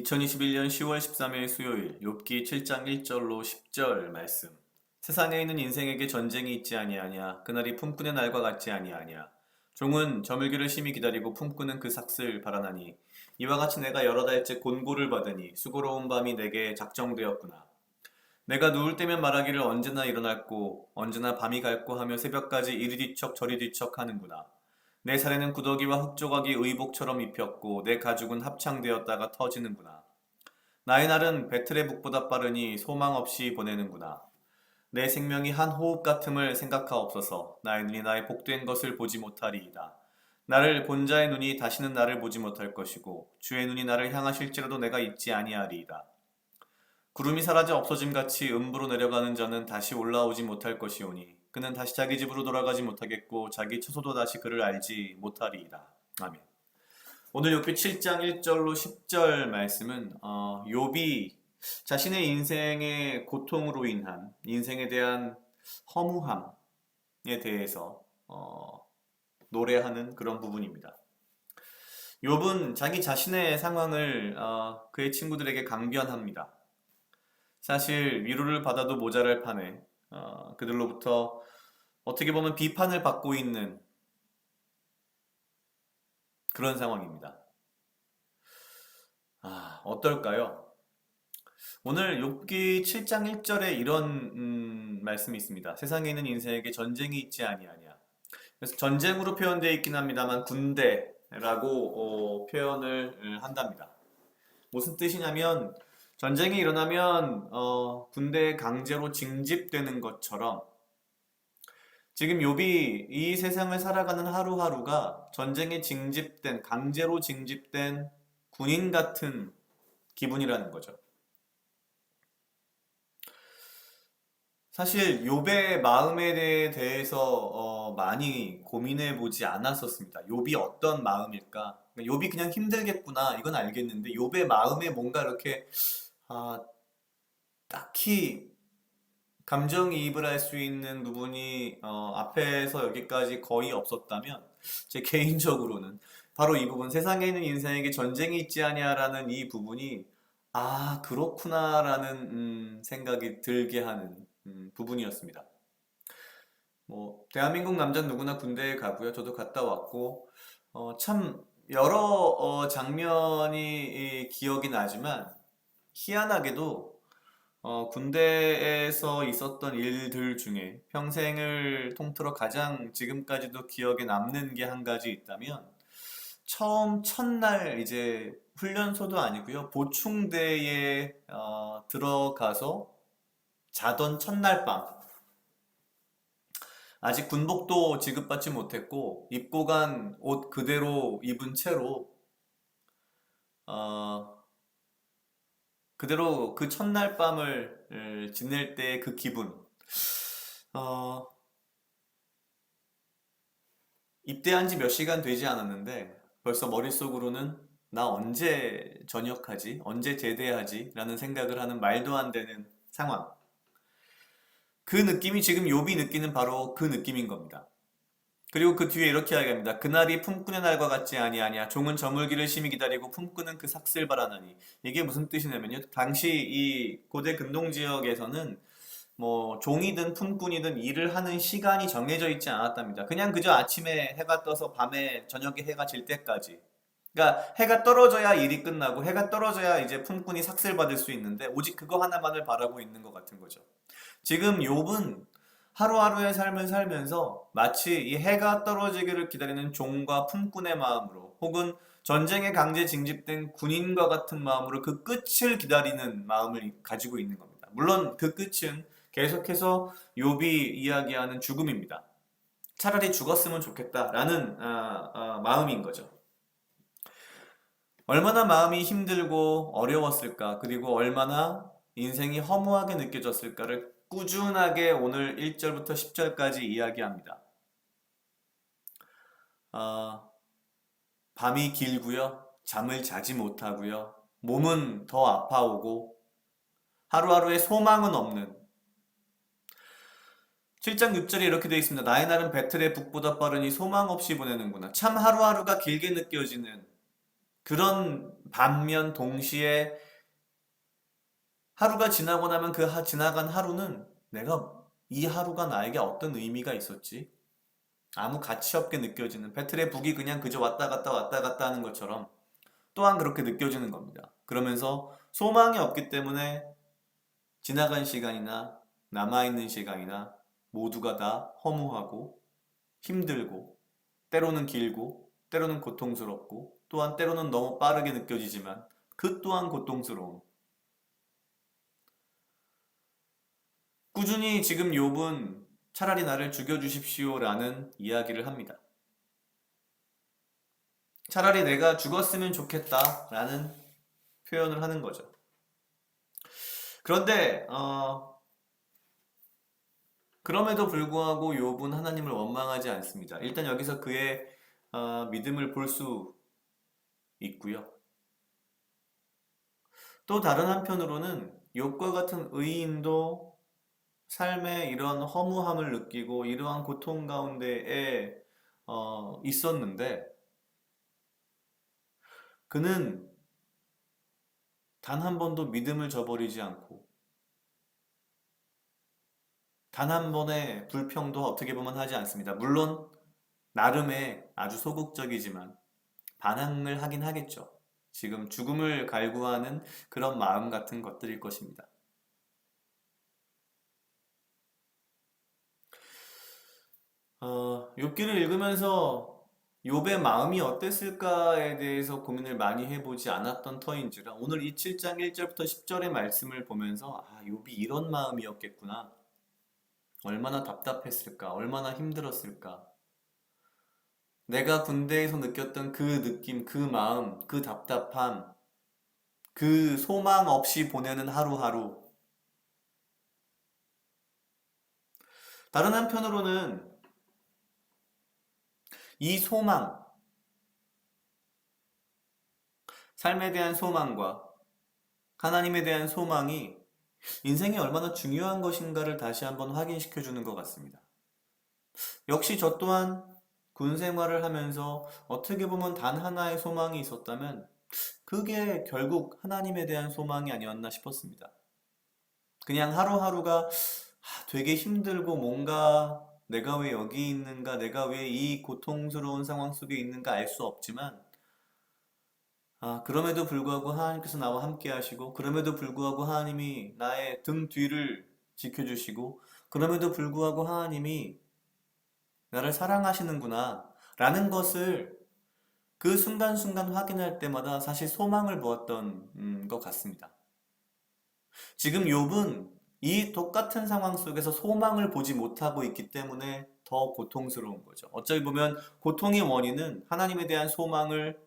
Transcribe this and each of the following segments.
2021년 10월 13일 수요일 욥기 7장 1절로 10절 말씀. 세상에 있는 인생에게 전쟁이 있지 아니하냐. 그날이 품꾼의 날과 같지 아니하냐. 종은 저물기를 심히 기다리고 품꾼은 그 삭슬 바라나니 이와 같이 내가 여러 달째 곤고를 받으니 수고로운 밤이 내게 작정되었구나. 내가 누울 때면 말하기를 언제나 일어날고 언제나 밤이 갈고 하며 새벽까지 이리 뒤척 저리 뒤척 하는구나. 내 살에는 구더기와 흙조각이 의복처럼 입혔고 내 가죽은 합창되었다가 터지는구나. 나의 날은 배틀의 북보다 빠르니 소망 없이 보내는구나. 내 생명이 한 호흡 같음을 생각하옵소서. 나의 눈이 나의 복된 것을 보지 못하리이다. 나를 본 자의 눈이 다시는 나를 보지 못할 것이고 주의 눈이 나를 향하실지라도 내가 잊지 아니하리이다. 구름이 사라져 없어짐같이 음부로 내려가는 자는 다시 올라오지 못할 것이오니 그는 다시 자기 집으로 돌아가지 못하겠고 자기 처소도 다시 그를 알지 못하리이다. 아멘. 오늘 욥기 7장 1절로 10절 말씀은 욥이 자신의 인생의 고통으로 인한 인생에 대한 허무함에 대해서 노래하는 그런 부분입니다. 욥은 자기 자신의 상황을 그의 친구들에게 강변합니다. 사실 위로를 받아도 모자랄 판에 그들로부터 어떻게 보면 비판을 받고 있는 그런 상황입니다. 어떨까요? 오늘 욥기 7장 1절에 이런 말씀이 있습니다. 세상에 있는 인생에게 전쟁이 있지 아니하냐. 그래서 전쟁으로 표현되어 있긴 합니다만 군대라고 표현을 한답니다. 무슨 뜻이냐면 전쟁이 일어나면 군대에 강제로 징집되는 것처럼 지금 욥이 이 세상을 살아가는 하루하루가 전쟁에 징집된, 강제로 징집된 군인 같은 기분이라는 거죠. 사실 욥의 마음에 대해서 많이 고민해 보지 않았었습니다. 욥이 어떤 마음일까? 욥이 그냥 힘들겠구나 이건 알겠는데 욥의 마음에 뭔가 이렇게 아, 딱히 감정이입을 할 수 있는 부분이 앞에서 여기까지 거의 없었다면 제 개인적으로는 바로 이 부분 세상에 있는 인생에게 전쟁이 있지 않냐라는 이 부분이 그렇구나라는 생각이 들게 하는 부분이었습니다. 뭐 대한민국 남자 누구나 군대에 가고요. 저도 갔다 왔고 참 여러 장면이 기억이 나지만 희한하게도 군대에서 있었던 일들 중에 평생을 통틀어 가장 지금까지도 기억에 남는 게 한 가지 있다면 처음 첫날 이제 훈련소도 아니고요. 보충대에 들어가서 자던 첫날 밤 아직 군복도 지급받지 못했고 입고 간 옷 그대로 입은 채로 어, 그대로 그 첫날 밤을 지낼 때 그 기분 어, 입대한 지 몇 시간 되지 않았는데 벌써 머릿속으로는 나 언제 전역하지? 언제 제대하지? 라는 생각을 하는 말도 안 되는 상황. 그 느낌이 지금 욥이 느끼는 바로 그 느낌인 겁니다. 그리고 그 뒤에 이렇게 이야기합니다. 그날이 품꾼의 날과 같지 아니하냐. 종은 저물기를 심히 기다리고 품꾼은 그 삭슬 바라나니. 이게 무슨 뜻이냐면요. 당시 이 고대 근동 지역에서는 뭐 종이든 품꾼이든 일을 하는 시간이 정해져 있지 않았답니다. 그냥 그저 아침에 해가 떠서 밤에 저녁에 해가 질 때까지. 그러니까 해가 떨어져야 일이 끝나고 해가 떨어져야 이제 품꾼이 삭슬 받을 수 있는데 오직 그거 하나만을 바라고 있는 것 같은 거죠. 지금 욥은 하루하루의 삶을 살면서 마치 이 해가 떨어지기를 기다리는 종과 품꾼의 마음으로 혹은 전쟁에 강제 징집된 군인과 같은 마음으로 그 끝을 기다리는 마음을 가지고 있는 겁니다. 물론 그 끝은 계속해서 욥이 이야기하는 죽음입니다. 차라리 죽었으면 좋겠다라는 마음인 거죠. 얼마나 마음이 힘들고 어려웠을까, 그리고 얼마나 인생이 허무하게 느껴졌을까를 꾸준하게 오늘 1절부터 10절까지 이야기합니다. 밤이 길고요. 잠을 자지 못하고요. 몸은 더 아파오고 하루하루에 소망은 없는 7장 6절에 이렇게 되어 있습니다. 나의 날은 배틀의 북보다 빠르니 소망 없이 보내는구나. 참 하루하루가 길게 느껴지는 그런 반면 동시에 하루가 지나고 나면 지나간 하루는 내가 이 하루가 나에게 어떤 의미가 있었지? 아무 가치 없게 느껴지는 배틀의 북이 그냥 그저 왔다 갔다 하는 것처럼 또한 그렇게 느껴지는 겁니다. 그러면서 소망이 없기 때문에 지나간 시간이나 남아있는 시간이나 모두가 다 허무하고 힘들고 때로는 길고 때로는 고통스럽고 또한 때로는 너무 빠르게 느껴지지만 그 또한 고통스러움. 꾸준히 지금 욥은 차라리 나를 죽여주십시오라는 이야기를 합니다. 차라리 내가 죽었으면 좋겠다라는 표현을 하는 거죠. 그런데 그럼에도 불구하고 욥은 하나님을 원망하지 않습니다. 일단 여기서 그의 믿음을 볼 수 있고요. 또 다른 한편으로는 욥과 같은 의인도 삶의 이런 허무함을 느끼고 이러한 고통 가운데에 있었는데 그는 단 한 번도 믿음을 저버리지 않고 단 한 번의 불평도 어떻게 보면 하지 않습니다. 물론 나름의 아주 소극적이지만 반항을 하긴 하겠죠. 지금 죽음을 갈구하는 그런 마음 같은 것들일 것입니다. 욥기를 읽으면서 욥의 마음이 어땠을까에 대해서 고민을 많이 해보지 않았던 터인지라 오늘 이 7장 1절부터 10절의 말씀을 보면서 욥이 이런 마음이었겠구나. 얼마나 답답했을까? 얼마나 힘들었을까? 내가 군대에서 느꼈던 그 느낌, 그 마음, 그 답답함, 그 소망 없이 보내는 하루하루. 다른 한편으로는 이 소망, 삶에 대한 소망과 하나님에 대한 소망이 인생이 얼마나 중요한 것인가를 다시 한번 확인시켜 주는 것 같습니다. 역시 저 또한 군 생활을 하면서 어떻게 보면 단 하나의 소망이 있었다면 그게 결국 하나님에 대한 소망이 아니었나 싶었습니다. 그냥 하루하루가 되게 힘들고 뭔가 내가 왜 여기 있는가, 내가 왜 이 고통스러운 상황 속에 있는가 알 수 없지만 그럼에도 불구하고 하나님께서 나와 함께 하시고 그럼에도 불구하고 하나님이 나의 등 뒤를 지켜주시고 그럼에도 불구하고 하나님이 나를 사랑하시는구나 라는 것을 그 순간순간 확인할 때마다 사실 소망을 보았던 것 같습니다. 지금 욥은 이 똑같은 상황 속에서 소망을 보지 못하고 있기 때문에 더 고통스러운 거죠. 어쩌면 보면 고통의 원인은 하나님에 대한 소망을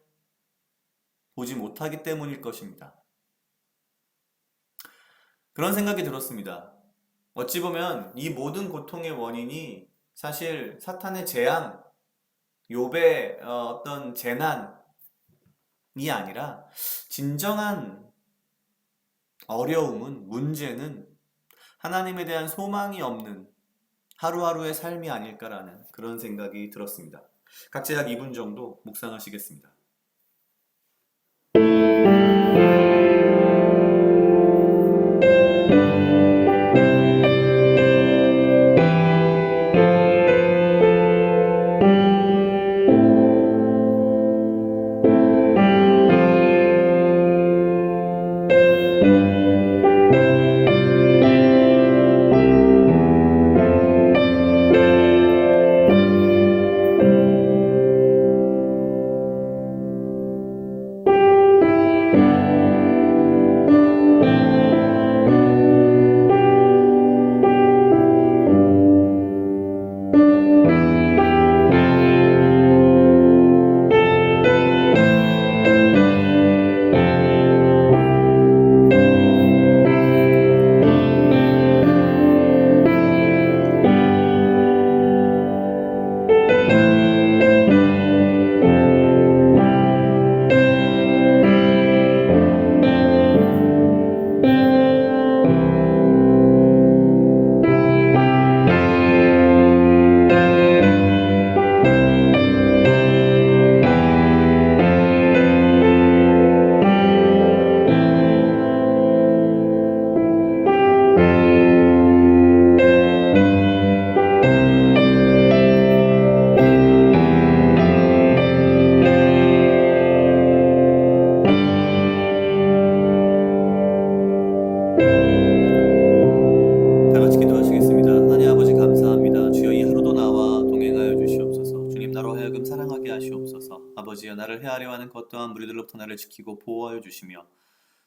보지 못하기 때문일 것입니다. 그런 생각이 들었습니다. 어찌 보면 이 모든 고통의 원인이 사실 사탄의 재앙, 욥의 어떤 재난이 아니라 진정한 어려움은, 문제는 하나님에 대한 소망이 없는 하루하루의 삶이 아닐까라는 그런 생각이 들었습니다. 각자 약 2분 정도 묵상하시겠습니다. 나를 헤아려 하는 것 또한 무리들로부터 나를 지키고 보호하여 주시며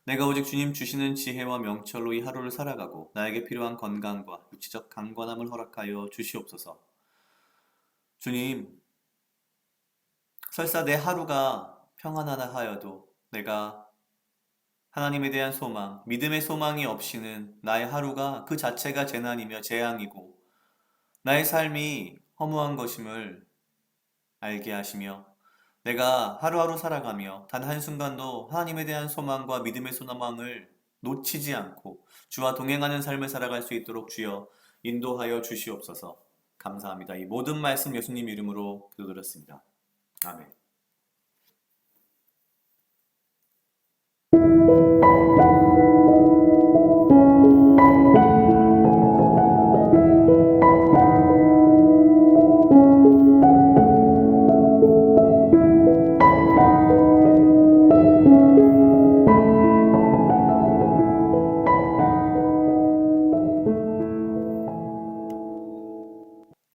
내가 오직 주님 주시는 지혜와 명철로 이 하루를 살아가고 나에게 필요한 건강과 육체적 강건함을 허락하여 주시옵소서. 주님, 설사 내 하루가 평안하다 하여도 내가 하나님에 대한 소망, 믿음의 소망이 없이는 나의 하루가 그 자체가 재난이며 재앙이고 나의 삶이 허무한 것임을 알게 하시며 내가 하루하루 살아가며 단 한순간도 하나님에 대한 소망과 믿음의 소망을 놓치지 않고 주와 동행하는 삶을 살아갈 수 있도록 주여 인도하여 주시옵소서. 감사합니다. 이 모든 말씀 예수님 이름으로 기도드렸습니다. 아멘.